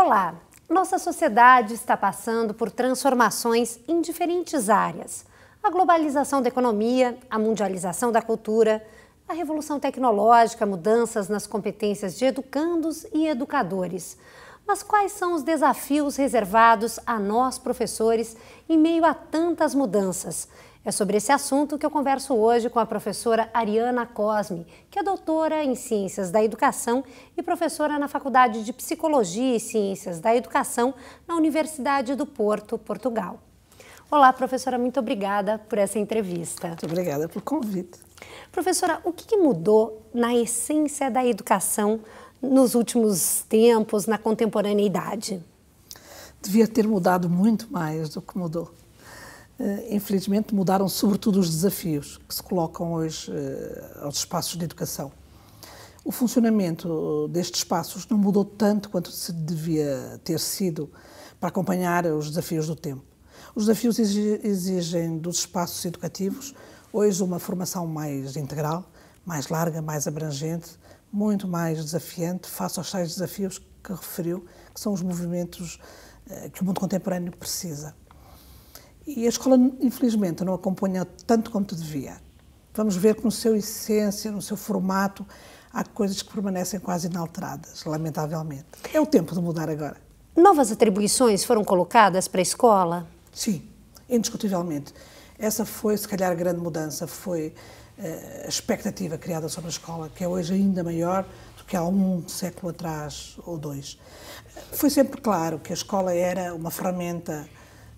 Olá! Nossa sociedade está passando por transformações em diferentes áreas. A globalização da economia, a mundialização da cultura, a revolução tecnológica, mudanças nas competências de educandos e educadores. Mas quais são os desafios reservados a nós, professores, em meio a tantas mudanças? É sobre esse assunto que eu converso hoje com a professora Ariana Cosme, que é doutora em Ciências da Educação e professora na Faculdade de Psicologia e Ciências da Educação na Universidade do Porto, Portugal. Olá, professora, muito obrigada por essa entrevista. Muito obrigada pelo convite. Professora, o que mudou na essência da educação nos últimos tempos, na contemporaneidade? Devia ter mudado muito mais do que mudou. Infelizmente, mudaram sobretudo os desafios que se colocam hoje aos espaços de educação. O funcionamento destes espaços não mudou tanto quanto se devia ter sido para acompanhar os desafios do tempo. Os desafios exigem dos espaços educativos hoje uma formação mais integral, mais larga, mais abrangente, muito mais desafiante face aos tais desafios que referiu, que são os movimentos que o mundo contemporâneo precisa. E a escola, infelizmente, não acompanha tanto quanto devia. Vamos ver que no seu essência, no seu formato, há coisas que permanecem quase inalteradas, lamentavelmente. É o tempo de mudar agora. Novas atribuições foram colocadas para a escola? Sim, indiscutivelmente. Essa foi, se calhar, a grande mudança, foi a expectativa criada sobre a escola, que é hoje ainda maior do que há um século atrás ou dois. Foi sempre claro que a escola era uma ferramenta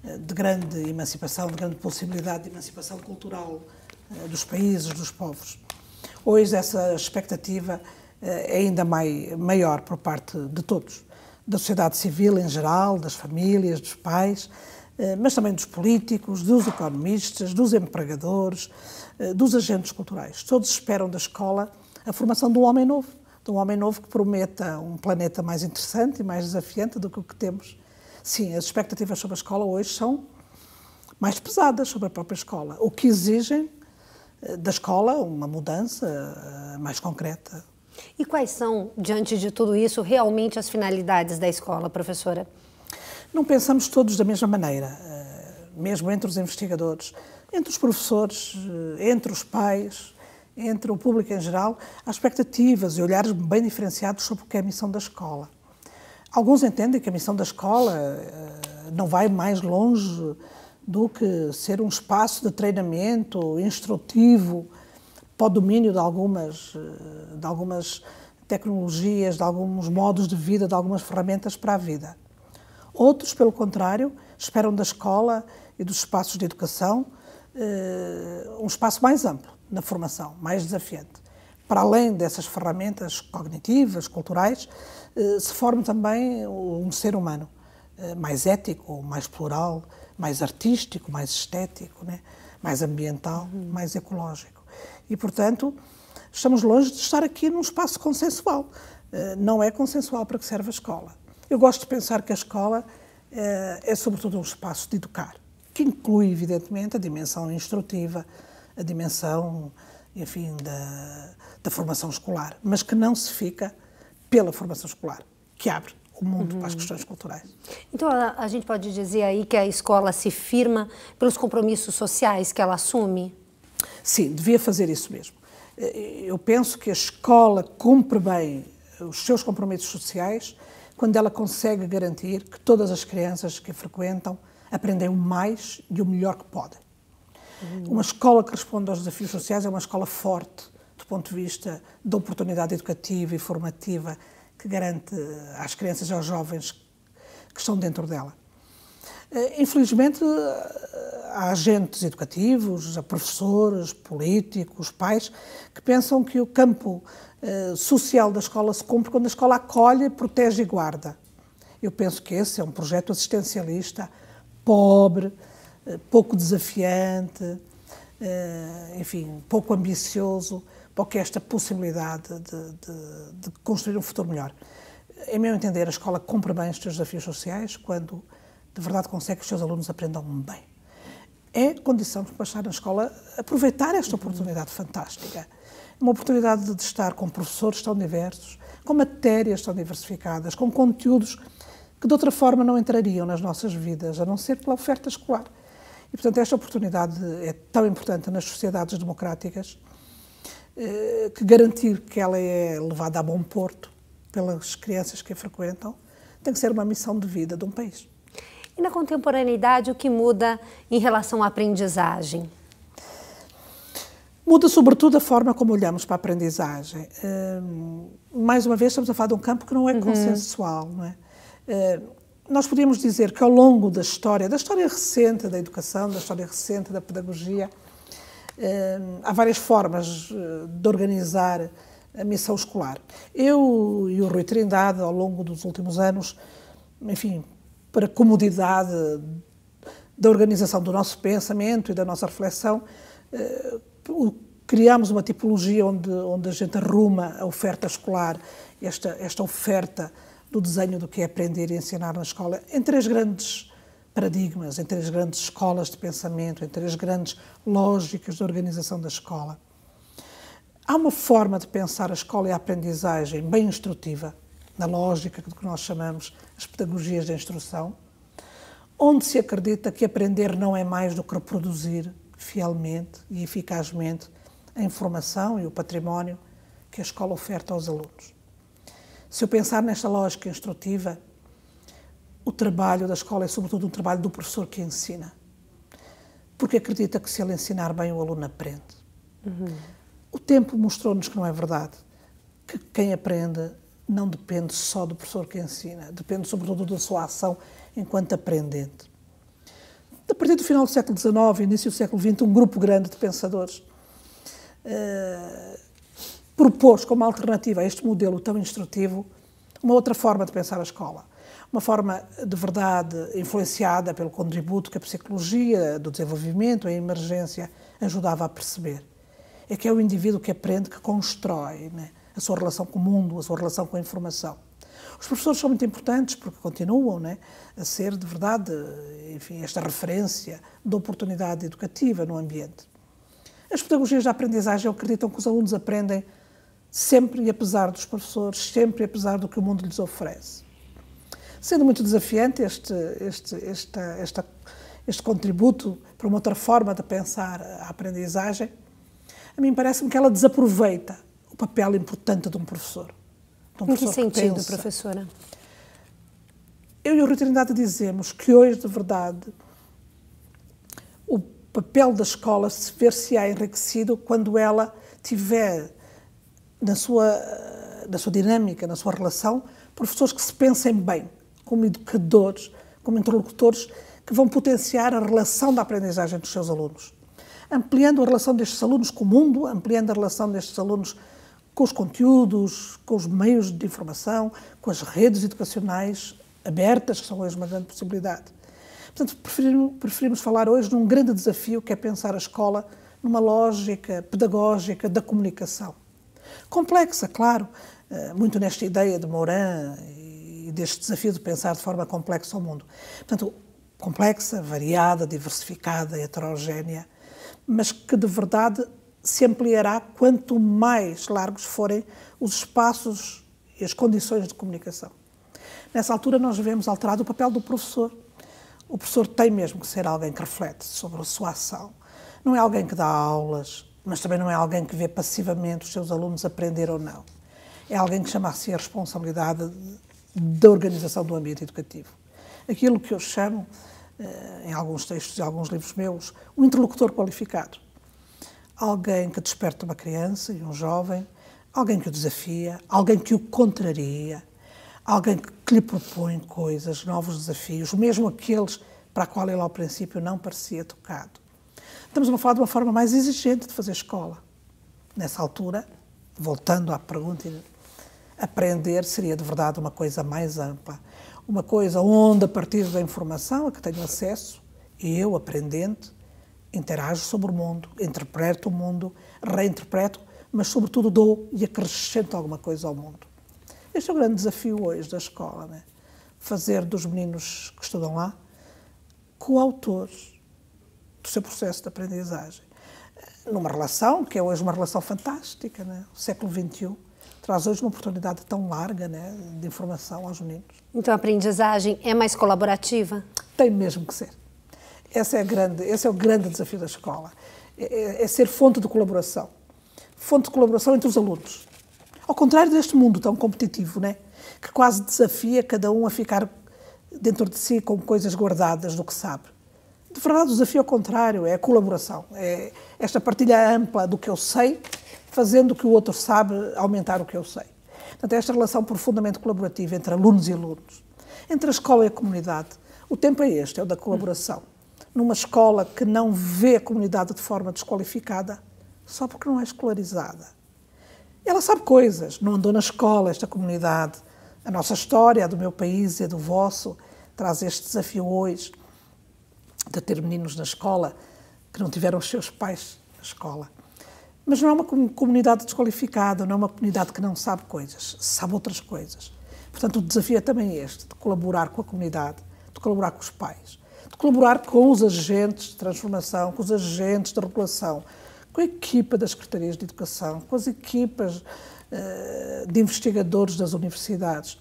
de grande emancipação, de grande possibilidade de emancipação cultural dos países, dos povos. Hoje essa expectativa é ainda maior por parte de todos, da sociedade civil em geral, das famílias, dos pais, mas também dos políticos, dos economistas, dos empregadores, dos agentes culturais. Todos esperam da escola a formação de um homem novo que prometa um planeta mais interessante e mais desafiante do que o que temos. Sim, as expectativas sobre a escola hoje são mais pesadas sobre a própria escola, o que exigem da escola uma mudança mais concreta. E quais são, diante de tudo isso, realmente as finalidades da escola, professora? Não pensamos todos da mesma maneira, mesmo entre os investigadores, entre os professores, entre os pais, entre o público em geral, há expectativas e olhares bem diferenciados sobre o que é a missão da escola. Alguns entendem que a missão da escola não vai mais longe do que ser um espaço de treinamento instrutivo para o domínio de algumas tecnologias, de alguns modos de vida, de algumas ferramentas para a vida. Outros, pelo contrário, esperam da escola e dos espaços de educação um espaço mais amplo na formação, mais desafiante. Para além dessas ferramentas cognitivas, culturais, se forma também um ser humano mais ético, mais plural, mais artístico, mais estético, né? Mais ambiental, mais ecológico. E, portanto, estamos longe de estar aqui num espaço consensual. Não é consensual para que serve a escola. Eu gosto de pensar que a escola é sobretudo um espaço de educar, que inclui, evidentemente, a dimensão instrutiva, a dimensão, enfim, da formação escolar, mas que não se fica pela formação escolar, que abre o mundo para as questões culturais. Então, a gente pode dizer aí que a escola se firma pelos compromissos sociais que ela assume? Sim, devia fazer isso mesmo. Eu penso que a escola cumpre bem os seus compromissos sociais quando ela consegue garantir que todas as crianças que a frequentam aprendem o mais e o melhor que podem. Uma escola que responde aos desafios sociais é uma escola forte, do ponto de vista da oportunidade educativa e formativa que garante às crianças e aos jovens que estão dentro dela. Infelizmente, há agentes educativos, há professores, políticos, pais, que pensam que o campo social da escola se cumpre quando a escola acolhe, protege e guarda. Eu penso que esse é um projeto assistencialista, pobre, pouco desafiante, enfim, pouco ambicioso, para que esta possibilidade de construir um futuro melhor. Em meu entender, a escola cumpre bem os seus desafios sociais quando, de verdade, consegue que os seus alunos aprendam bem. É condição para passar na escola aproveitar esta oportunidade fantástica. Uma oportunidade de estar com professores tão diversos, com matérias tão diversificadas, com conteúdos que de outra forma não entrariam nas nossas vidas, a não ser pela oferta escolar. E, portanto, esta oportunidade é tão importante nas sociedades democráticas que garantir que ela é levada a bom porto pelas crianças que a frequentam tem que ser uma missão de vida de um país. E na contemporaneidade, o que muda em relação à aprendizagem? Muda, sobretudo, a forma como olhamos para a aprendizagem. Mais uma vez, estamos a falar de um campo que não é consensual, não é? Nós podíamos dizer que ao longo da história recente da educação, da história recente da pedagogia, há várias formas de organizar a missão escolar. Eu e o Rui Trindade, ao longo dos últimos anos, enfim, para comodidade da organização do nosso pensamento e da nossa reflexão, criámos uma tipologia onde a gente arruma a oferta escolar, esta oferta do desenho do que é aprender e ensinar na escola, em 3 grandes paradigmas, em 3 grandes escolas de pensamento, em 3 grandes lógicas de organização da escola. Há uma forma de pensar a escola e a aprendizagem bem instrutiva, na lógica do que nós chamamos as pedagogias da instrução, onde se acredita que aprender não é mais do que reproduzir fielmente e eficazmente a informação e o património que a escola oferta aos alunos. Se eu pensar nesta lógica instrutiva, o trabalho da escola é sobretudo um trabalho do professor que ensina, porque acredita que se ele ensinar bem o aluno aprende. O tempo mostrou-nos que não é verdade, que quem aprende não depende só do professor que ensina, depende sobretudo da sua ação enquanto aprendente. A partir do final do século XIX, início do século XX, um grupo grande de pensadores propôs como alternativa a este modelo tão instrutivo uma outra forma de pensar a escola. Uma forma de verdade influenciada pelo contributo que a psicologia do desenvolvimento, a emergência, ajudava a perceber. É que é o indivíduo que aprende, que constrói, né, a sua relação com o mundo, a sua relação com a informação. Os professores são muito importantes porque continuam, né, a ser, de verdade, enfim, esta referência de oportunidade educativa no ambiente. As pedagogias da aprendizagem acreditam que os alunos aprendem sempre e apesar dos professores, sempre e apesar do que o mundo lhes oferece. Sendo muito desafiante este contributo para uma outra forma de pensar a aprendizagem, a mim parece-me que ela desaproveita o papel importante de um professor. Em que sentido, professora? Eu e o Rui Trindade dizemos que hoje, de verdade, o papel da escola se ver-se-á enriquecido quando ela tiver na sua dinâmica, na sua relação, professores que se pensem bem, como educadores, como interlocutores, que vão potenciar a relação da aprendizagem dos seus alunos, ampliando a relação destes alunos com o mundo, ampliando a relação destes alunos com os conteúdos, com os meios de informação, com as redes educacionais abertas, que são hoje uma grande possibilidade. Portanto, preferimos falar hoje num grande desafio que é pensar a escola numa lógica pedagógica da comunicação. Complexa, claro, muito nesta ideia de Morin e deste desafio de pensar de forma complexa o mundo. Portanto, complexa, variada, diversificada, heterogénea, mas que de verdade se ampliará quanto mais largos forem os espaços e as condições de comunicação. Nessa altura nós vemos alterado o papel do professor. O professor tem mesmo que ser alguém que reflete sobre a sua ação. Não é alguém que dá aulas, mas também não é alguém que vê passivamente os seus alunos aprender ou não. É alguém que chama a si a responsabilidade da organização do ambiente educativo. Aquilo que eu chamo, em alguns textos e alguns livros meus, um interlocutor qualificado. Alguém que desperta uma criança e um jovem, alguém que o desafia, alguém que o contraria, alguém que lhe propõe coisas, novos desafios, mesmo aqueles para a qual ele ao princípio não parecia tocado. Estamos a falar de uma forma mais exigente de fazer escola. Nessa altura, voltando à pergunta, aprender seria de verdade uma coisa mais ampla, uma coisa onde, a partir da informação a que tenho acesso, eu, aprendente, interajo sobre o mundo, interpreto o mundo, reinterpreto, mas sobretudo dou e acrescento alguma coisa ao mundo. Este é o grande desafio hoje da escola, né? Fazer dos meninos que estudam lá coautores do seu processo de aprendizagem. Numa relação, que é hoje uma relação fantástica, né? O século XXI traz hoje uma oportunidade tão larga, né, de informação aos meninos. Então a aprendizagem é mais colaborativa? Tem mesmo que ser. Esse é o grande desafio da escola, é ser fonte de colaboração entre os alunos. Ao contrário deste mundo tão competitivo, né, que quase desafia cada um a ficar dentro de si com coisas guardadas do que sabe. De verdade, o desafio ao contrário, é a colaboração, é esta partilha ampla do que eu sei, fazendo o que o outro sabe aumentar o que eu sei. Portanto, esta relação profundamente colaborativa entre alunos e alunos, entre a escola e a comunidade. O tempo é este, é o da colaboração. Numa escola que não vê a comunidade de forma desqualificada, só porque não é escolarizada. Ela sabe coisas, não andou na escola, esta comunidade. A nossa história, a do meu país e a do vosso, traz este desafio hoje de ter meninos na escola que não tiveram os seus pais na escola. Mas não é uma comunidade desqualificada, não é uma comunidade que não sabe coisas, sabe outras coisas. Portanto, o desafio é também este, de colaborar com a comunidade, de colaborar com os pais, de colaborar com os agentes de transformação, com os agentes de regulação, com a equipa das secretarias de educação, com as equipas de investigadores das universidades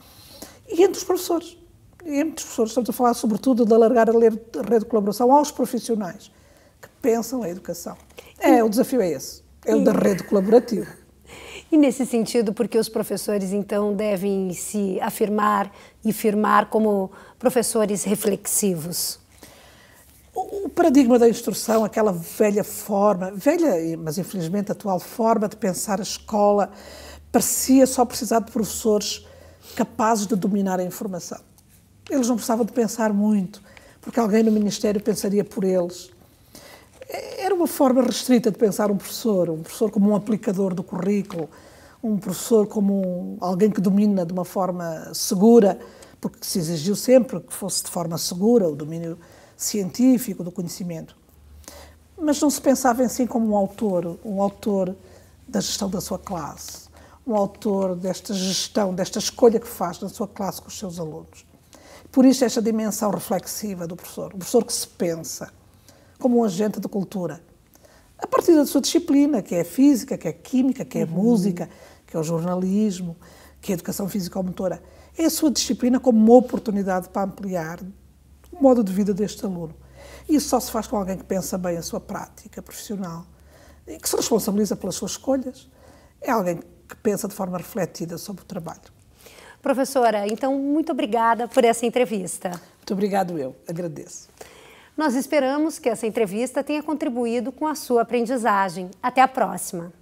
e entre os professores. Estamos a falar sobretudo de alargar a rede de colaboração aos profissionais que pensam a educação. O desafio é esse, é o da rede colaborativa. E nesse sentido, porque os professores então devem se afirmar e firmar como professores reflexivos? O paradigma da instrução, aquela velha forma, velha, mas infelizmente atual forma de pensar a escola, parecia só precisar de professores capazes de dominar a informação. Eles não precisavam de pensar muito, porque alguém no Ministério pensaria por eles. Era uma forma restrita de pensar um professor como um aplicador do currículo, um professor como alguém que domina de uma forma segura, porque se exigiu sempre que fosse de forma segura o domínio científico do conhecimento. Mas não se pensava em si como um autor da gestão da sua classe, um autor desta gestão, desta escolha que faz na sua classe com os seus alunos. Por isso esta dimensão reflexiva do professor, o professor que se pensa como um agente de cultura, a partir da sua disciplina, que é a física, que é a química, que é a música, que é o jornalismo, que é a educação físico-motora. É a sua disciplina como uma oportunidade para ampliar o modo de vida deste aluno. E isso só se faz com alguém que pensa bem a sua prática profissional e que se responsabiliza pelas suas escolhas. É alguém que pensa de forma refletida sobre o trabalho. Professora, então, muito obrigada por essa entrevista. Muito obrigado, eu agradeço. Nós esperamos que essa entrevista tenha contribuído com a sua aprendizagem. Até a próxima!